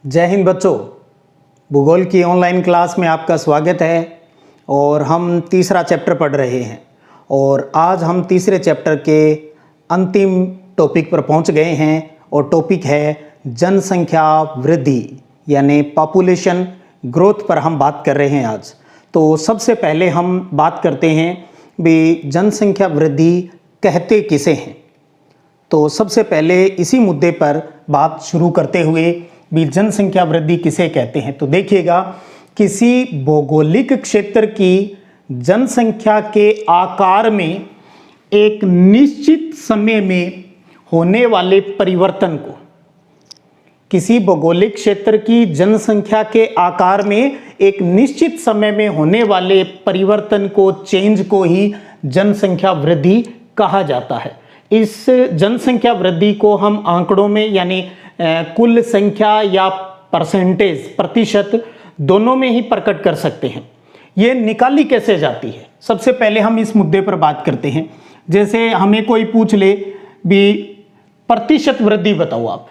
जय हिंद बच्चों। भूगोल की ऑनलाइन क्लास में आपका स्वागत है और हम तीसरा चैप्टर पढ़ रहे हैं और आज हम तीसरे चैप्टर के अंतिम टॉपिक पर पहुंच गए हैं और टॉपिक है जनसंख्या वृद्धि यानी पॉपुलेशन ग्रोथ पर हम बात कर रहे हैं आज। तो सबसे पहले हम बात करते हैं भी जनसंख्या वृद्धि कहते किसे हैं। तो सबसे पहले इसी मुद्दे पर बात शुरू करते हुए भी जनसंख्या वृद्धि किसे कहते हैं, तो देखिएगा किसी भौगोलिक क्षेत्र की जनसंख्या के आकार में एक निश्चित समय में होने वाले परिवर्तन को, किसी भौगोलिक क्षेत्र की जनसंख्या के आकार में एक निश्चित समय में होने वाले परिवर्तन को, चेंज को ही जनसंख्या वृद्धि कहा जाता है। इस जनसंख्या वृद्धि को हम आंकड़ों में यानी कुल संख्या या परसेंटेज, प्रतिशत, दोनों में ही प्रकट कर सकते हैं। ये निकाली कैसे जाती है, सबसे पहले हम इस मुद्दे पर बात करते हैं। जैसे हमें कोई पूछ ले भी प्रतिशत वृद्धि बताओ आप,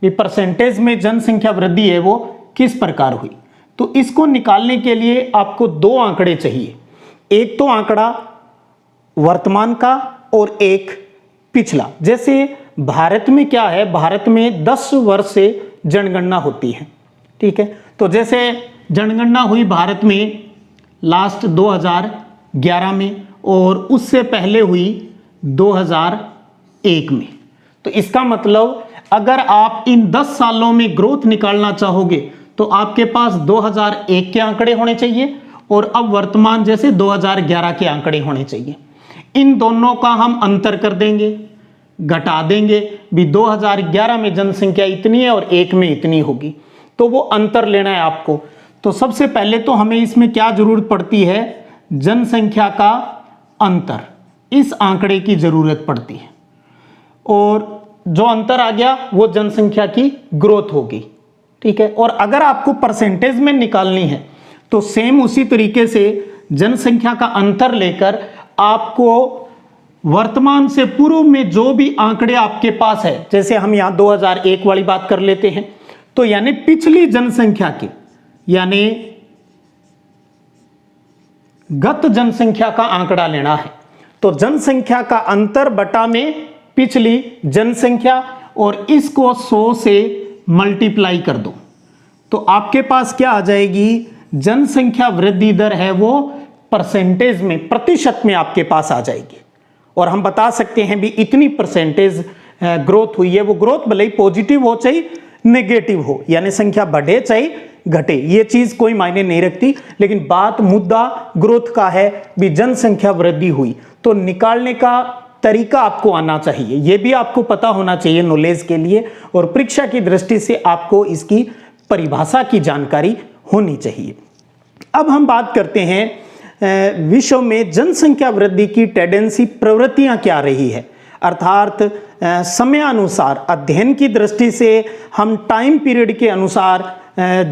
भी परसेंटेज में जनसंख्या वृद्धि है वो किस प्रकार हुई, तो इसको निकालने के लिए आपको दो आंकड़े चाहिए। एक तो आंकड़ा वर्तमान का और एक पिछला। जैसे भारत में क्या है, भारत में 10 वर्ष से जनगणना होती है, ठीक है। तो जैसे जनगणना हुई भारत में लास्ट 2011 में और उससे पहले हुई 2001 में। तो इसका मतलब अगर आप इन 10 सालों में ग्रोथ निकालना चाहोगे तो आपके पास 2001 के आंकड़े होने चाहिए और अब वर्तमान जैसे 2011 के आंकड़े होने चाहिए। इन दोनों का हम अंतर कर देंगे, घटा देंगे भी 2011 में जनसंख्या इतनी है और एक में इतनी होगी, तो वो अंतर लेना है आपको। तो सबसे पहले तो हमें इसमें क्या जरूरत पड़ती है, जनसंख्या का अंतर, इस आंकड़े की जरूरत पड़ती है और जो अंतर आ गया वो जनसंख्या की ग्रोथ होगी, ठीक है। और अगर आपको परसेंटेज में निकालनी है तो सेम उसी तरीके से जनसंख्या का अंतर लेकर आपको वर्तमान से पूर्व में जो भी आंकड़े आपके पास है, जैसे हम यहां 2001 वाली बात कर लेते हैं, तो यानी पिछली जनसंख्या की यानी गत जनसंख्या का आंकड़ा लेना है। तो जनसंख्या का अंतर बटा में पिछली जनसंख्या और इसको 100 से मल्टीप्लाई कर दो तो आपके पास क्या आ जाएगी, जनसंख्या वृद्धि दर है वो परसेंटेज में, प्रतिशत में आपके पास आ जाएगी। और हम बता सकते हैं भी इतनी परसेंटेज ग्रोथ हुई है। वो ग्रोथ भले ही पॉजिटिव हो चाहे नेगेटिव हो, यानी संख्या बढ़े चाहे घटे, ये चीज कोई मायने नहीं रखती, लेकिन बात मुद्दा ग्रोथ का है भी जनसंख्या वृद्धि हुई। तो निकालने का तरीका आपको आना चाहिए, ये भी आपको पता होना चाहिए नॉलेज के लिए, और परीक्षा की दृष्टि से आपको इसकी परिभाषा की जानकारी होनी चाहिए। अब हम बात करते हैं विश्व में जनसंख्या वृद्धि की टेंडेंसी, प्रवृत्तियां क्या रही है, अर्थात समयानुसार अध्ययन की दृष्टि से हम टाइम पीरियड के अनुसार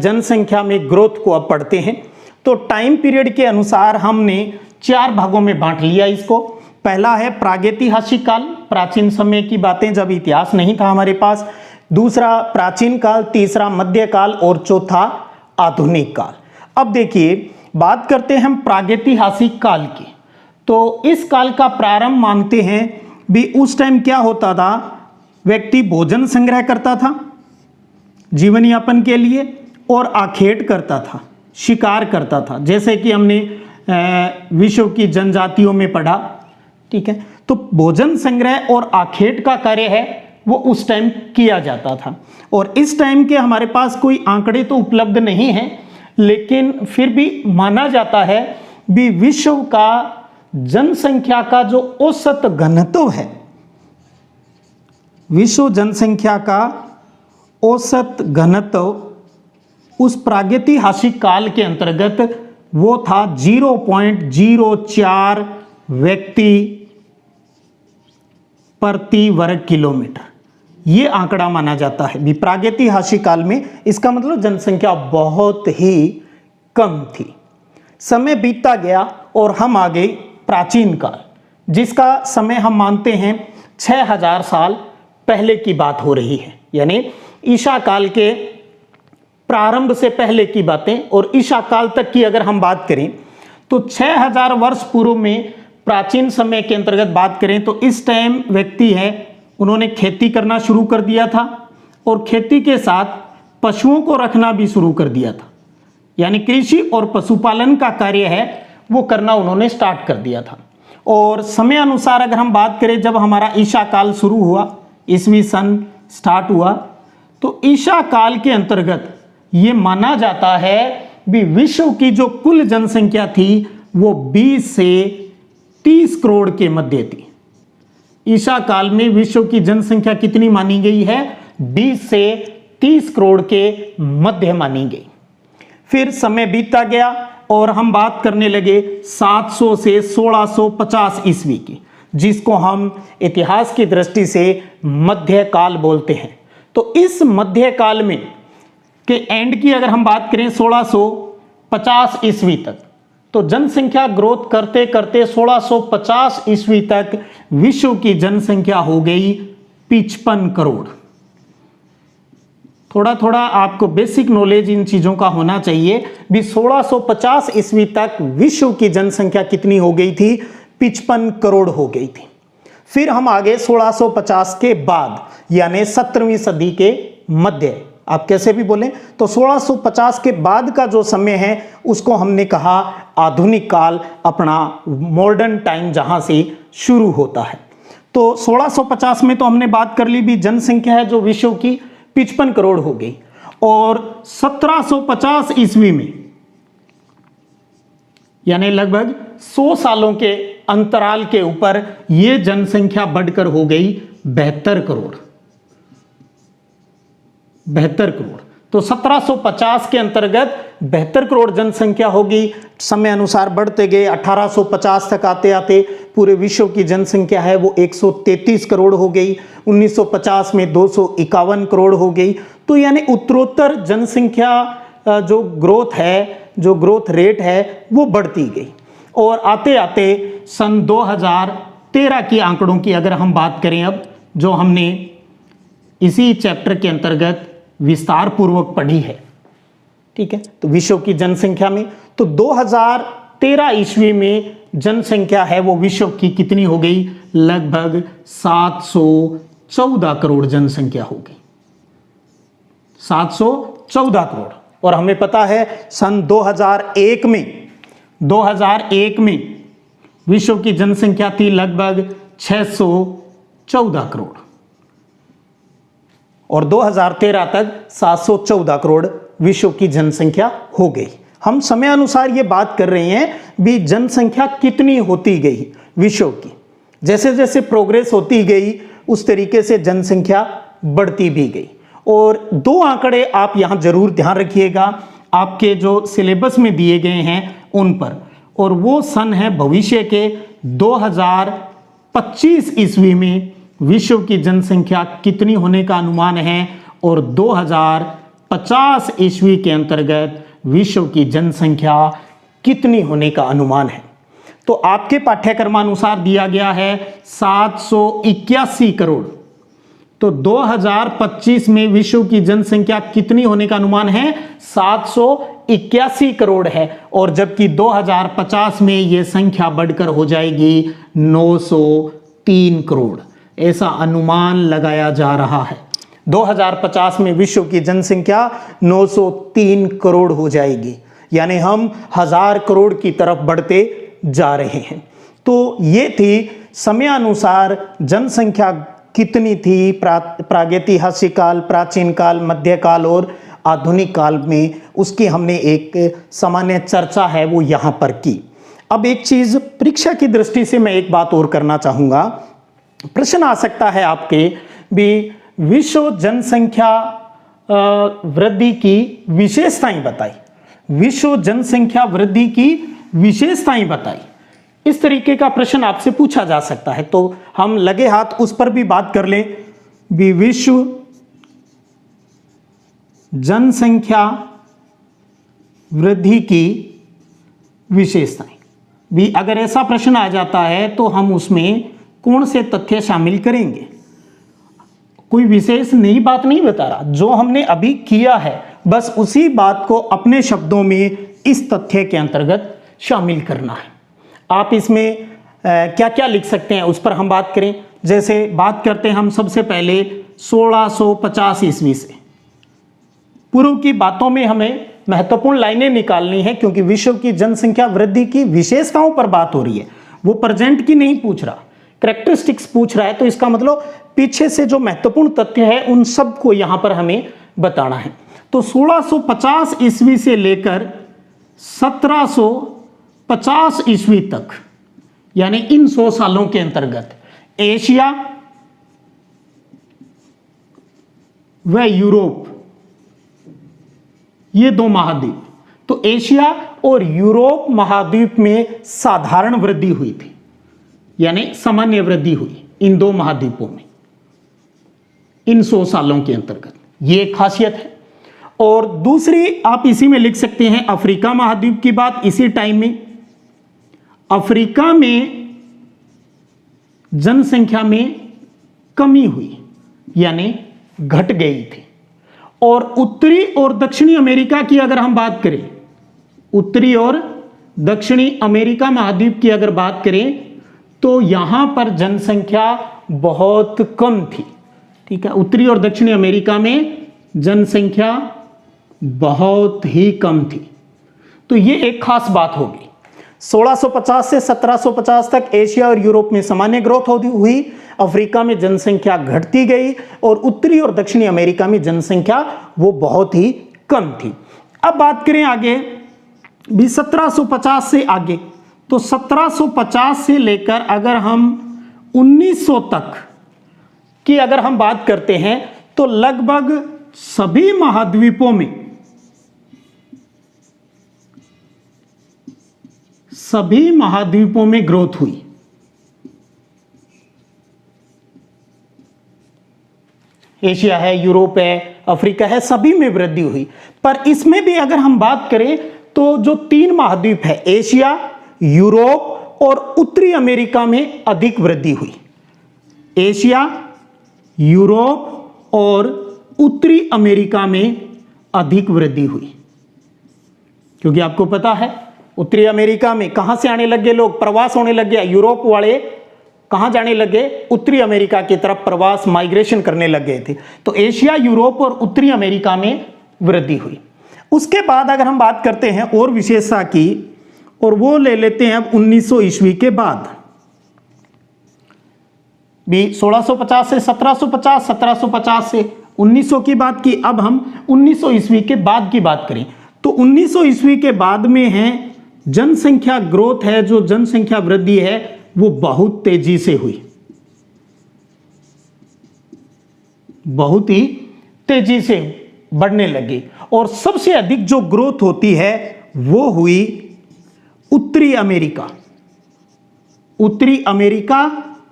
जनसंख्या में ग्रोथ को अब पढ़ते हैं। तो टाइम पीरियड के अनुसार हमने 4 भागों में बांट लिया इसको। पहला है प्रागैतिहासिक काल, प्राचीन समय की बातें जब इतिहास नहीं था हमारे पास। दूसरा प्राचीन काल, तीसरा मध्यकाल और चौथा आधुनिक काल। अब देखिए बात करते हैं हम प्रागैतिहासिक काल की। तो इस काल का प्रारंभ मानते हैं भी उस टाइम क्या होता था, व्यक्ति भोजन संग्रह करता था जीवन यापन के लिए और आखेट करता था, शिकार करता था, जैसे कि हमने विश्व की जनजातियों में पढ़ा, ठीक है। तो भोजन संग्रह और आखेट का कार्य है वो उस टाइम किया जाता था। और इस टाइम के हमारे पास कोई आंकड़े तो उपलब्ध नहीं है, लेकिन फिर भी माना जाता है भी विश्व का जनसंख्या का जो औसत घनत्व है, विश्व जनसंख्या का औसत घनत्व उस प्रागैतिहासिक काल के अंतर्गत वो था 0.04 व्यक्ति प्रति वर्ग किलोमीटर। ये आंकड़ा माना जाता है भी प्रागैतिहासिक काल में। इसका मतलब जनसंख्या बहुत ही कम थी। समय बीतता गया और हम आ गए प्राचीन काल, जिसका समय हम मानते हैं 6000 साल पहले की बात हो रही है, यानी ईसा काल के प्रारंभ से पहले की बातें और ईसा काल तक की अगर हम बात करें तो 6000 वर्ष पूर्व में प्राचीन समय के अंतर्गत बात करें तो इस टाइम व्यक्ति है उन्होंने खेती करना शुरू कर दिया था और खेती के साथ पशुओं को रखना भी शुरू कर दिया था, यानी कृषि और पशुपालन का कार्य है वो करना उन्होंने स्टार्ट कर दिया था। और समय अनुसार अगर हम बात करें जब हमारा ईसा काल शुरू हुआ, ईसवी सन स्टार्ट हुआ, तो ईसा काल के अंतर्गत ये माना जाता है भी विश्व की जो कुल जनसंख्या थी वो 20 से 30 करोड़ के मध्य थी। ईसा काल में विश्व की जनसंख्या कितनी मानी गई है? 20 से 30 करोड़ के मध्य मानी गई। फिर समय बीतता गया और हम बात करने लगे 700 से 1650 ईस्वी की, जिसको हम इतिहास की दृष्टि से मध्यकाल बोलते हैं। तो इस मध्यकाल में के एंड की अगर हम बात करें 1650 ईस्वी तक, तो जनसंख्या ग्रोथ करते करते 1650 ईस्वी तक विश्व की जनसंख्या हो गई 55 करोड़। थोड़ा थोड़ा आपको बेसिक नॉलेज इन चीजों का होना चाहिए भी 1650 ईस्वी तक विश्व की जनसंख्या कितनी हो गई थी? 55 करोड़ हो गई थी। फिर हम आगे 1650 के बाद यानी 17वीं सदी के मध्य, आप कैसे भी बोलें, तो 1650 के बाद का जो समय है उसको हमने कहा आधुनिक काल, अपना मॉडर्न टाइम जहां से शुरू होता है। तो 1650 में तो हमने बात कर ली भी जनसंख्या है जो विश्व की 55 करोड़ हो गई, और 1750 ईस्वी में यानी लगभग 100 सालों के अंतराल के ऊपर यह जनसंख्या बढ़कर हो गई 72 करोड़। 72 करोड़। तो 1750 के अंतर्गत 72 करोड़ जनसंख्या होगी। समय अनुसार बढ़ते गए 1850 तक आते आते पूरे विश्व की जनसंख्या है वो 133 करोड़ हो गई। 1950 में 251 करोड़ हो गई। तो यानी उत्तरोत्तर जनसंख्या जो ग्रोथ है, जो ग्रोथ रेट है वो बढ़ती गई। और आते आते सन 2013 की आंकड़ों की अगर हम बात करें, अब जो हमने इसी चैप्टर के अंतर्गत विस्तार पूर्वक पढ़ी है, ठीक है, तो विश्व की जनसंख्या में तो 2013 ईस्वी में जनसंख्या है वो विश्व की कितनी हो गई? लगभग 714 करोड़ जनसंख्या हो गई। 714 करोड़। और हमें पता है सन 2001 में विश्व की जनसंख्या थी लगभग 614 करोड़, और 2013 तक 714 करोड़ विश्व की जनसंख्या हो गई। हम समय अनुसार ये बात कर रहे हैं भी जनसंख्या कितनी होती गई विश्व की। जैसे जैसे प्रोग्रेस होती गई उस तरीके से जनसंख्या बढ़ती भी गई। और दो आंकड़े आप यहाँ जरूर ध्यान रखिएगा, आपके जो सिलेबस में दिए गए हैं उन पर, और वो सन है भविष्य के 2025 ईस्वी में विश्व की जनसंख्या कितनी होने का अनुमान है, और 2050 ईस्वी के अंतर्गत विश्व की जनसंख्या कितनी होने का अनुमान है। तो आपके पाठ्यक्रमानुसार दिया गया है 781 करोड़। तो 2025 में विश्व की जनसंख्या कितनी होने का अनुमान है? 781 करोड़ है, और जबकि 2050 में यह संख्या बढ़कर हो जाएगी 903 करोड़। ऐसा अनुमान लगाया जा रहा है 2050 में विश्व की जनसंख्या 903 करोड़ हो जाएगी, यानी हम 1000 करोड़ की तरफ बढ़ते जा रहे हैं। तो ये थी समयानुसार जनसंख्या कितनी थी प्रागैतिहासिक काल, प्राचीन काल, मध्यकाल और आधुनिक काल में, उसकी हमने एक सामान्य चर्चा है वो यहाँ पर की। अब एक चीज परीक्षा की दृष्टि से मैं एक बात और करना चाहूँगा। प्रश्न आ सकता है आपके भी विश्व जनसंख्या वृद्धि की विशेषताएं बताई, विश्व जनसंख्या वृद्धि की विशेषताएं बताई, इस तरीके का प्रश्न आपसे पूछा जा सकता है। तो हम लगे हाथ उस पर भी बात कर लें भी विश्व जनसंख्या वृद्धि की विशेषताएं भी, अगर ऐसा प्रश्न आ जाता है तो हम उसमें कौन से तथ्य शामिल करेंगे। कोई विशेष नई बात नहीं बता रहा, जो हमने अभी किया है बस उसी बात को अपने शब्दों में इस तथ्य के अंतर्गत शामिल करना है। आप इसमें क्या क्या लिख सकते हैं उस पर हम बात करें। जैसे बात करते हैं हम सबसे पहले 1650 ईस्वी से। पूर्व की बातों में हमें महत्वपूर्ण लाइनें निकालनी है, क्योंकि विश्व की जनसंख्या वृद्धि की विशेषताओं पर बात हो रही है, वो प्रेजेंट की नहीं पूछ रहा, कैरेक्टरिस्टिक्स पूछ रहा है। तो इसका मतलब पीछे से जो महत्वपूर्ण तथ्य है उन सब को यहां पर हमें बताना है। तो 1650 ईस्वी से लेकर 1750 ईस्वी तक, यानी इन 100 सालों के अंतर्गत एशिया व यूरोप, ये दो महाद्वीप, तो एशिया और यूरोप महाद्वीप में साधारण वृद्धि हुई थी, यानी सामान्य वृद्धि हुई इन दो महाद्वीपों में इन 100 सालों के अंतर्गत, ये एक खासियत है। और दूसरी आप इसी में लिख सकते हैं अफ्रीका महाद्वीप की बात। इसी टाइम में अफ्रीका में जनसंख्या में कमी हुई, यानी घट गई थी। और उत्तरी और दक्षिणी अमेरिका की अगर हम बात करें, उत्तरी और दक्षिणी अमेरिका महाद्वीप की अगर बात करें, तो यहां पर जनसंख्या बहुत कम थी। ठीक है, उत्तरी और दक्षिणी अमेरिका में जनसंख्या बहुत ही कम थी। तो ये एक खास बात होगी। 1650 से 1750 तक एशिया और यूरोप में सामान्य ग्रोथ हुई, अफ्रीका में जनसंख्या घटती गई, और उत्तरी और दक्षिणी अमेरिका में जनसंख्या वो बहुत ही कम थी। अब बात करें आगे भी 1750 से आगे, तो 1750 से लेकर अगर हम 1900 तक की अगर हम बात करते हैं, तो लगभग सभी महाद्वीपों में ग्रोथ हुई। एशिया है, यूरोप है, अफ्रीका है, सभी में वृद्धि हुई। पर इसमें भी अगर हम बात करें तो जो 3 महाद्वीप है, एशिया, यूरोप और उत्तरी अमेरिका में अधिक वृद्धि हुई। एशिया, यूरोप और उत्तरी अमेरिका में अधिक वृद्धि हुई, क्योंकि आपको पता है उत्तरी अमेरिका में कहां से आने लगे लोग, प्रवास होने लग गया। यूरोप वाले कहां जाने लगे, उत्तरी अमेरिका की तरफ प्रवास, माइग्रेशन करने लग गए थे। तो एशिया, यूरोप और उत्तरी अमेरिका में वृद्धि हुई। उसके बाद अगर हम बात करते हैं और विशेषता की, और वो ले लेते हैं अब 1900 ईस्वी के बाद भी। 1650 से 1750, 1750 से 1900 की बात की। अब हम 1900 ईस्वी के बाद की बात करें, तो 1900 ईस्वी के बाद में है जनसंख्या ग्रोथ है, जो जनसंख्या वृद्धि है वो बहुत तेजी से हुई, बहुत ही तेजी से बढ़ने लगी। और सबसे अधिक जो ग्रोथ होती है वो हुई उत्तरी अमेरिका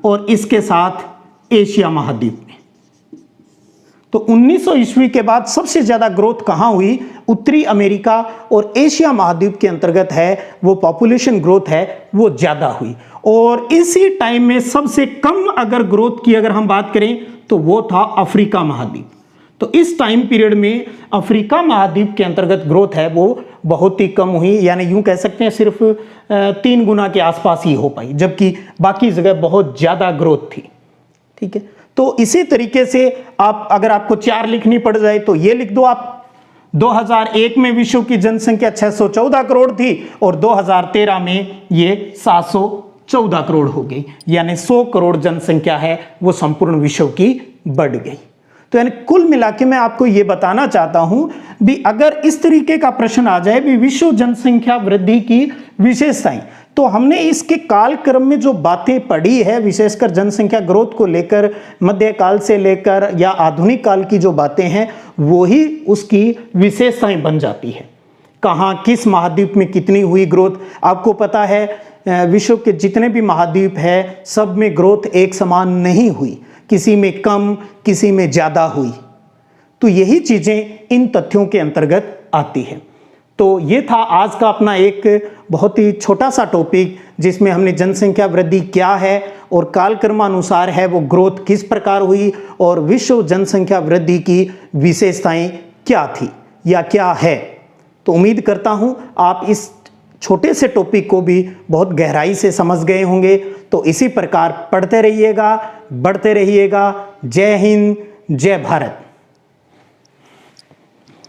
और इसके साथ एशिया महाद्वीप में। तो 1900 ईस्वी के बाद सबसे ज्यादा ग्रोथ कहां हुई, उत्तरी अमेरिका और एशिया महाद्वीप के अंतर्गत है, वो पॉपुलेशन ग्रोथ है वो ज्यादा हुई। और इसी टाइम में सबसे कम अगर ग्रोथ की अगर हम बात करें तो वो था अफ्रीका महाद्वीप। तो इस टाइम पीरियड में अफ्रीका महाद्वीप के अंतर्गत ग्रोथ है वो बहुत ही कम हुई, यानी यूं कह सकते हैं सिर्फ 3 गुना के आसपास ही हो पाई, जबकि बाकी जगह बहुत ज्यादा ग्रोथ थी। ठीक है, तो इसी तरीके से आप अगर आपको 4 लिखनी पड़ जाए तो ये लिख दो आप। 2001 में विश्व की जनसंख्या 614 करोड़ थी और 2013 में ये 714 करोड़ हो गई, यानी 100 करोड़ जनसंख्या है वो संपूर्ण विश्व की बढ़ गई। तो यानी कुल मिला के मैं आपको यह बताना चाहता हूं भी, अगर इस तरीके का प्रश्न आ जाए भी विश्व जनसंख्या वृद्धि की विशेषताएं, तो हमने इसके कालक्रम में जो बातें पढ़ी है, विशेषकर जनसंख्या ग्रोथ को लेकर मध्यकाल से लेकर या आधुनिक काल की जो बातें हैं, वो ही उसकी विशेषताएं बन जाती है। कहाँ किस महाद्वीप में कितनी हुई ग्रोथ, आपको पता है विश्व के जितने भी महाद्वीप है सब में ग्रोथ एक समान नहीं हुई, किसी में कम किसी में ज़्यादा हुई। तो यही चीज़ें इन तथ्यों के अंतर्गत आती है। तो ये था आज का अपना एक बहुत ही छोटा सा टॉपिक, जिसमें हमने जनसंख्या वृद्धि क्या है और कालक्रमानुसार है वो ग्रोथ किस प्रकार हुई और विश्व जनसंख्या वृद्धि की विशेषताएं क्या थी, या क्या है। तो उम्मीद करता हूं आप इस छोटे से टॉपिक को भी बहुत गहराई से समझ गए होंगे। तो इसी प्रकार पढ़ते रहिएगा, बढ़ते रहिएगा। जय हिंद, जय भारत।